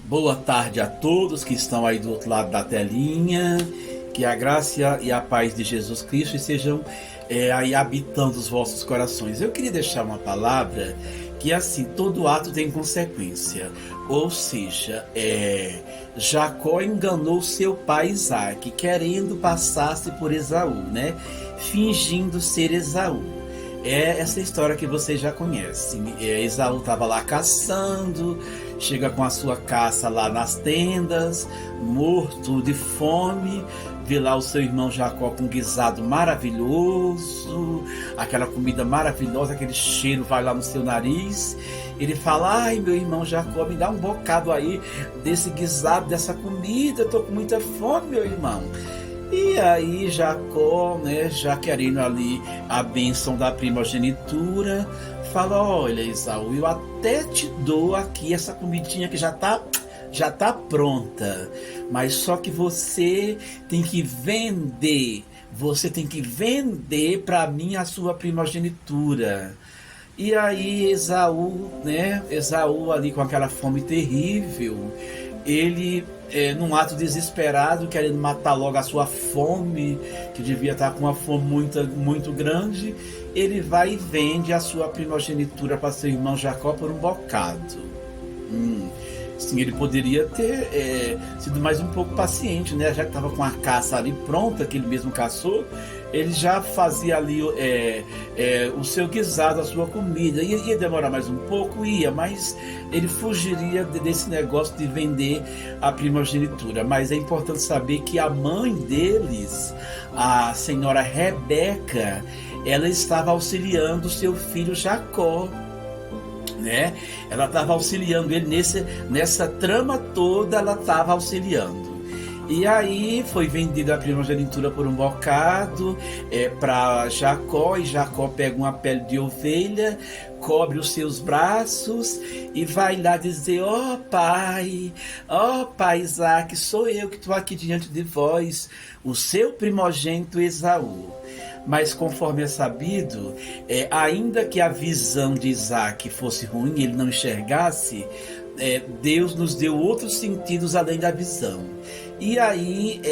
Boa tarde a todos que estão aí do outro lado da telinha. Que a graça e a paz de Jesus Cristo estejam aí habitando os vossos corações. Eu queria deixar uma palavra que assim, todo ato tem consequência. Ou seja, Jacó enganou seu pai Isaac, querendo passar-se por Esaú, né? Fingindo ser Esaú. É essa história que vocês já conhecem. Esaú estava lá caçando, chega com a sua caça lá nas tendas, morto de fome, vê lá o seu irmão Jacó com um guisado maravilhoso, aquela comida maravilhosa, aquele cheiro vai lá no seu nariz. Ele fala: ai, meu irmão Jacó, me dá um bocado aí desse guisado, dessa comida, eu tô com muita fome, meu irmão. E aí Jacó, né, já querendo ali a bênção da primogenitura, fala: olha, Esaú, eu até te dou aqui essa comidinha que já tá pronta, mas só que você tem que vender para mim a sua primogenitura. E aí Esaú ali com aquela fome terrível, ele, num ato desesperado, querendo matar logo a sua fome, que devia estar com uma fome muito, muito grande, ele vai e vende a sua primogenitura para seu irmão Jacó por um bocado. Sim, ele poderia ter sido mais um pouco paciente, né? Já que estava com a caça ali pronta, que ele mesmo caçou, ele já fazia ali o seu guisado, a sua comida. Ia demorar mais um pouco, mas ele fugiria desse negócio de vender a primogenitura. Mas é importante saber que a mãe deles, a senhora Rebeca, ela estava auxiliando seu filho Jacó, né? Ela estava auxiliando ele nessa trama toda, ela estava auxiliando. E aí foi vendida a primogenitura por um bocado para Jacó, e Jacó pega uma pele de ovelha, cobre os seus braços e vai lá dizer: ó pai Isaac, sou eu que estou aqui diante de vós, o seu primogênito Esaú. Mas conforme é sabido, ainda que a visão de Isaac fosse ruim, ele não enxergasse, Deus nos deu outros sentidos além da visão. E aí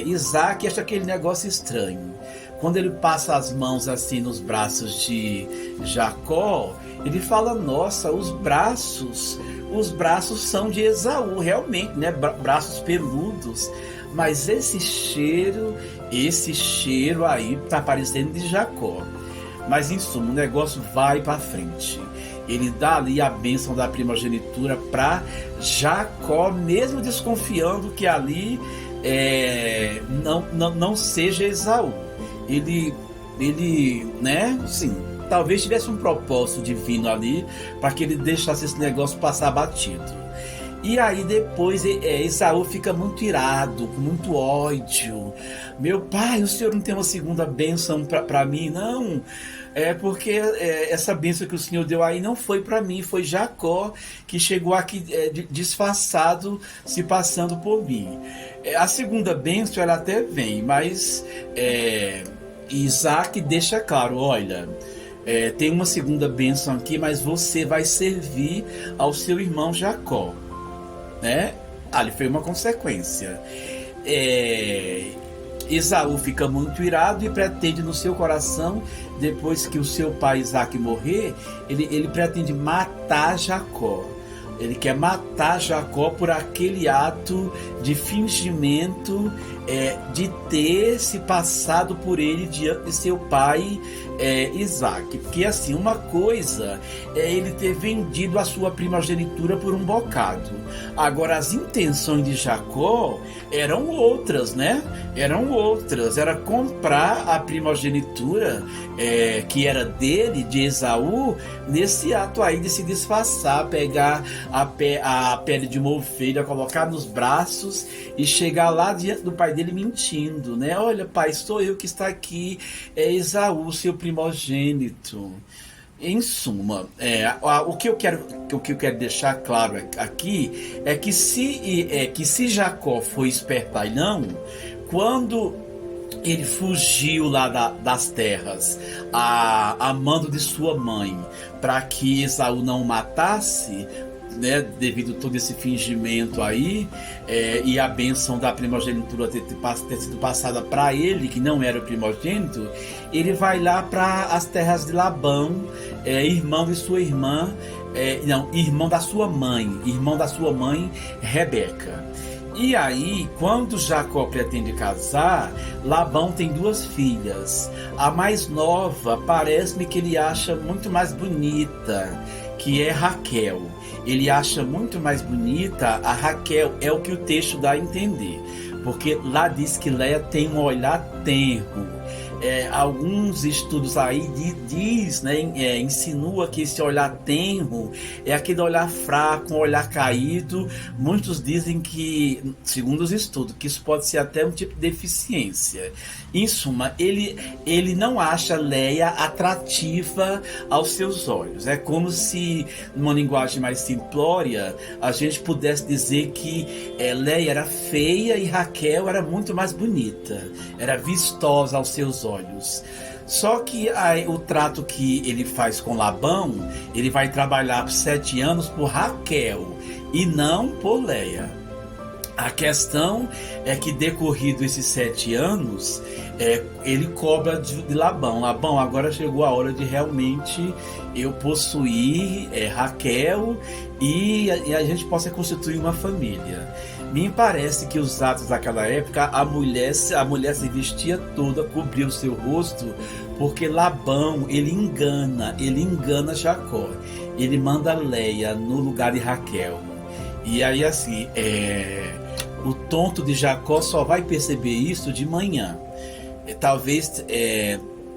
Isaac acha aquele negócio estranho. Quando ele passa as mãos assim nos braços de Jacó, ele fala: nossa, os braços são de Esaú, realmente, né? Braços peludos. Mas esse cheiro aí tá parecendo de Jacó. Mas em suma, o negócio vai para frente. Ele dá ali a bênção da primogenitura para Jacó, mesmo desconfiando que ali não seja Esaú. Ele, né, sim, talvez tivesse um propósito divino ali para que ele deixasse esse negócio passar batido. E aí depois Esaú fica muito irado, com muito ódio. Meu pai, o senhor não tem uma segunda bênção para mim, não? Porque essa bênção que o senhor deu aí não foi para mim, foi Jacó que chegou aqui disfarçado, se passando por mim. A segunda bênção ela até vem, mas Isaac deixa claro: olha, tem uma segunda bênção aqui, mas você vai servir ao seu irmão Jacó, né? Ali foi uma consequência. Esaú fica muito irado e pretende no seu coração, depois que o seu pai Isaac morrer, ele pretende matar Jacó. Ele quer matar Jacó por aquele ato de fingimento, de ter se passado por ele diante de seu pai Isaac. Porque assim, uma coisa é ele ter vendido a sua primogenitura por um bocado. Agora, as intenções de Jacó eram outras, né? Era comprar a primogenitura que era dele, de Esaú, nesse ato aí de se disfarçar, pegar a pele de uma ovelha, colocar nos braços e chegar lá diante do pai dele mentindo, né? Olha, pai, sou eu que está aqui, é Esaú, seu primogênito. Em suma, o que eu quero deixar claro aqui é que se Jacó foi espertalhão, quando ele fugiu lá das terras, a mando de sua mãe, para que Esaú não o matasse, né, devido a todo esse fingimento aí, e a bênção da primogenitura ter sido passada para ele, que não era o primogênito, ele vai lá para as terras de Labão, irmão de sua irmã, irmão da sua mãe, Rebeca. E aí, quando Jacó pretende casar, Labão tem 2 filhas. A mais nova parece-me que ele acha muito mais bonita, que é Raquel. Ele acha muito mais bonita a Raquel, é o que o texto dá a entender. Porque lá diz que Leia tem um olhar tenro. Alguns estudos aí insinua que esse olhar tenro é aquele olhar fraco, um olhar caído. Muitos dizem que, segundo os estudos, que isso pode ser até um tipo de deficiência. Em suma, ele não acha Leia atrativa aos seus olhos. É como se, numa linguagem mais simplória, a gente pudesse dizer que Leia era feia e Raquel era muito mais bonita, era vistosa aos seus olhos. Só que o trato que ele faz com Labão, ele vai trabalhar por 7 anos por Raquel e não por Leia. A questão é que, decorrido esses 7 anos, ele cobra de Labão. Labão, agora chegou a hora de realmente eu possuir Raquel e a gente possa constituir uma família. Me parece que os atos daquela época, a mulher se vestia toda, cobria o seu rosto, porque Labão, ele engana Jacó. Ele manda Leia no lugar de Raquel. E aí, assim, o tonto de Jacó só vai perceber isso de manhã. Talvez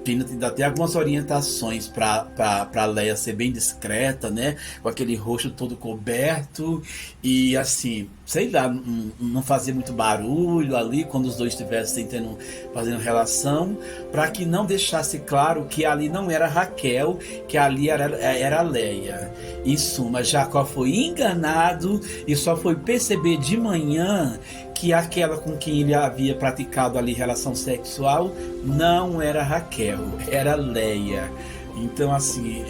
tenha até algumas orientações para Leia ser bem discreta, né? Com aquele rosto todo coberto e assim, sei lá, não fazer muito barulho ali quando os dois estivessem fazendo relação, para que não deixasse claro que ali não era Raquel, que ali era Leia. Em suma, Jacó foi enganado e só foi perceber de manhã que aquela com quem ele havia praticado ali relação sexual não era Raquel, era Leia. Então, assim,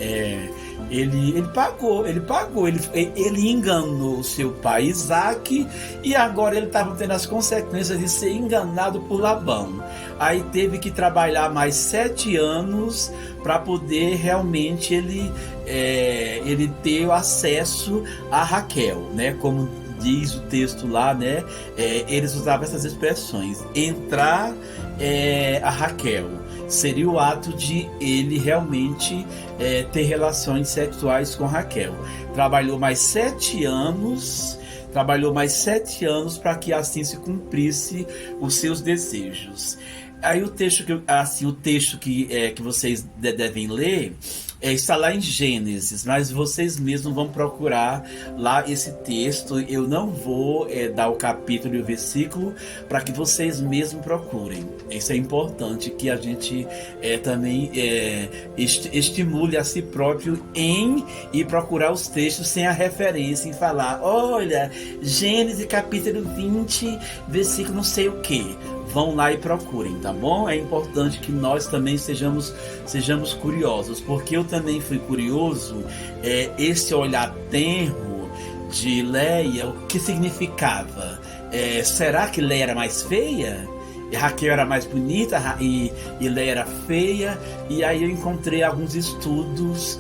ele pagou, ele enganou seu pai Isaac e agora ele estava tendo as consequências de ser enganado por Labão. Aí teve que trabalhar mais 7 anos para poder realmente ele ter acesso a Raquel, né? Como diz o texto lá, né? Eles usavam essas expressões. Entrar a Raquel seria o ato de ele realmente ter relações sexuais com Raquel. Trabalhou mais 7 anos para que assim se cumprisse os seus desejos. Aí o texto que vocês devem ler está lá em Gênesis, mas vocês mesmos vão procurar lá esse texto. Eu não vou dar o capítulo e o versículo para que vocês mesmos procurem. Isso é importante, que a gente também estimule a si próprio em ir procurar os textos sem a referência, em falar, olha, Gênesis capítulo 20, versículo não sei o que. Vão lá e procurem, tá bom? É importante que nós também sejamos curiosos, porque eu também fui curioso. Esse olhar tenro de Leia, o que significava? Será que Leia era mais feia? E Raquel era mais bonita e Leia era feia? E aí eu encontrei alguns estudos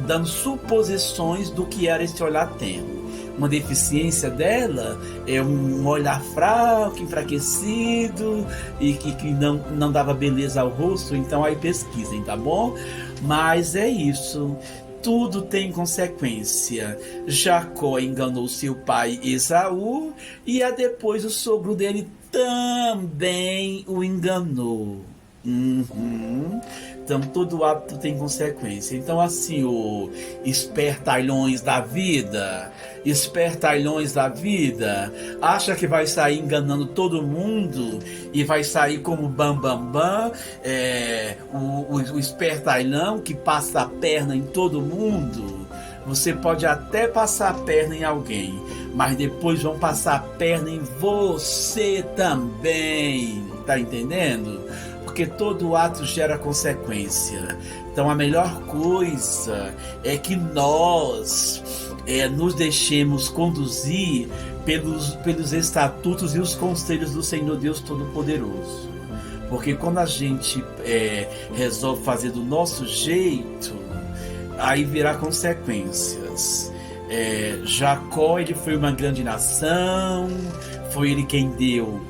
dando suposições do que era esse olhar tenro. Uma deficiência dela é um olhar fraco, enfraquecido e que não dava beleza ao rosto. Então aí pesquisem, tá bom? Mas é isso, tudo tem consequência. Jacó enganou seu pai Esaú e depois o sogro dele também o enganou. Então todo ato tem consequência. Então assim, o espertalhões da vida, acha que vai sair enganando todo mundo e vai sair como bam, o espertalhão que passa a perna em todo mundo. Você pode até passar a perna em alguém, mas depois vão passar a perna em você também, tá entendendo? Porque todo ato gera consequência. Então a melhor coisa é que nós nos deixemos conduzir pelos estatutos e os conselhos do Senhor Deus Todo-Poderoso. Porque quando a gente resolve fazer do nosso jeito, aí virá consequências. Jacó, ele foi uma grande nação, foi ele quem deu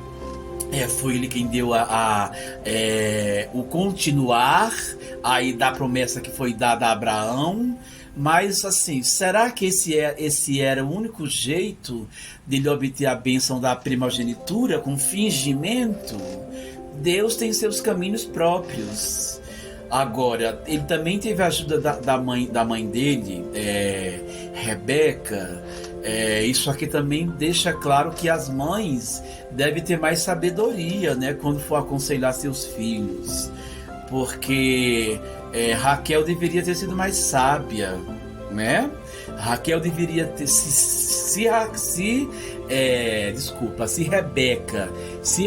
o continuar aí da promessa que foi dada a Abraão. Mas assim, será que esse era o único jeito dele obter a bênção da primogenitura, com fingimento? Deus tem seus caminhos próprios. Agora, ele também teve a ajuda da mãe dele, Rebeca. Isso aqui também deixa claro que as mães devem ter mais sabedoria, né, quando for aconselhar seus filhos. Porque Raquel deveria ter sido mais sábia, né? Raquel deveria ter se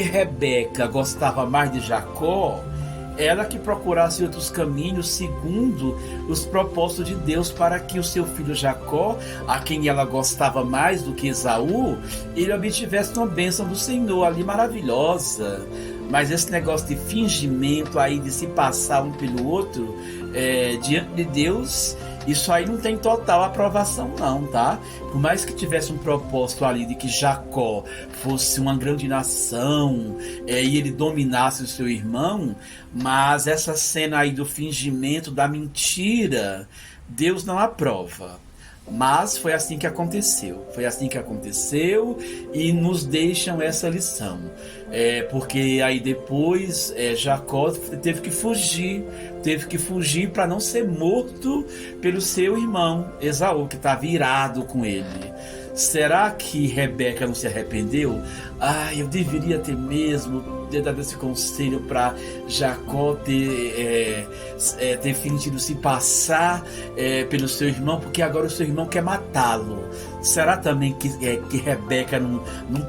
Rebeca gostava mais de Jacó, ela que procurasse outros caminhos segundo os propósitos de Deus, para que o seu filho Jacó, a quem ela gostava mais do que Esaú, ele obtivesse uma bênção do Senhor ali maravilhosa. Mas esse negócio de fingimento aí, de se passar um pelo outro, diante de Deus, isso aí não tem total aprovação não, tá? Por mais que tivesse um propósito ali de que Jacó fosse uma grande nação, e ele dominasse o seu irmão, mas essa cena aí do fingimento, da mentira, Deus não aprova. Mas foi assim que aconteceu. E nos deixam essa lição. Porque aí depois Jacó teve que fugir para não ser morto pelo seu irmão Esaú, que estava irado com ele. Será que Rebeca não se arrependeu? Eu deveria ter mesmo dado esse conselho para Jacó ter fingido se passar pelo seu irmão, porque agora o seu irmão quer matá-lo. Será também que Rebeca não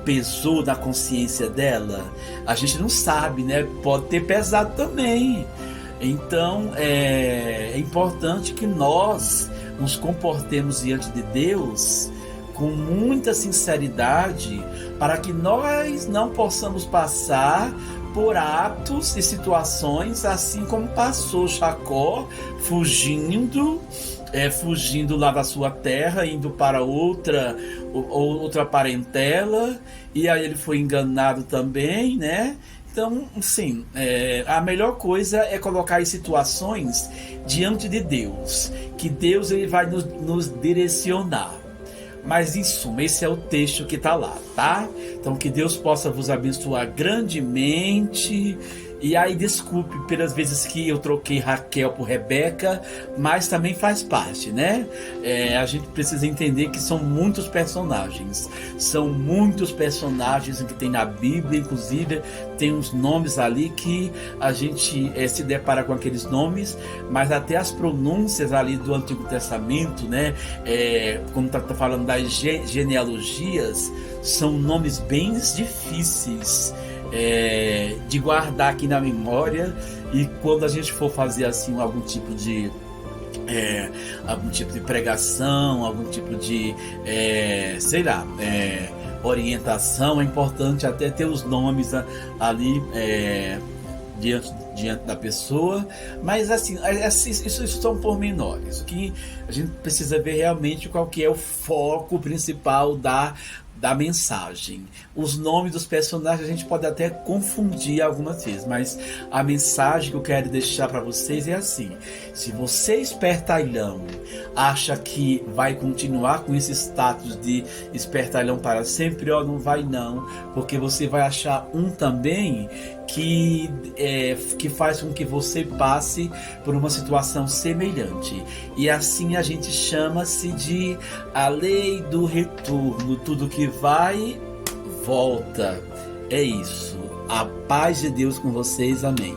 pesou na consciência dela? A gente não sabe, né? Pode ter pesado também. Então é importante que nós nos comportemos diante de Deus com muita sinceridade, para que nós não possamos passar por atos e situações assim como passou Jacó, fugindo lá da sua terra, indo para outra parentela, e aí ele foi enganado também, né? Então, sim, a melhor coisa é colocar as situações diante de Deus, que Deus ele vai nos direcionar. Mas em suma, esse é o texto que está lá, tá? Então que Deus possa vos abençoar grandemente. E aí desculpe pelas vezes que eu troquei Raquel por Rebeca, mas também faz parte, né? A gente precisa entender que são muitos personagens que tem na Bíblia. Inclusive tem uns nomes ali que a gente se depara com aqueles nomes, mas até as pronúncias ali do Antigo Testamento, né? Como tá falando das genealogias, são nomes bem difíceis de guardar aqui na memória, e quando a gente for fazer assim algum tipo de pregação, algum tipo de orientação, é importante até ter os nomes ali diante da pessoa. Mas assim, isso são pormenores. O que a gente precisa ver realmente qual que é o foco principal da mensagem. Os nomes dos personagens a gente pode até confundir algumas vezes, mas a mensagem que eu quero deixar para vocês é assim: se você, espertalhão, acha que vai continuar com esse status de espertalhão para sempre, não vai não, porque você vai achar um também que faz com que você passe por uma situação semelhante. E assim a gente chama-se de a lei do retorno. Tudo que vai, volta. É isso. A paz de Deus com vocês. Amém.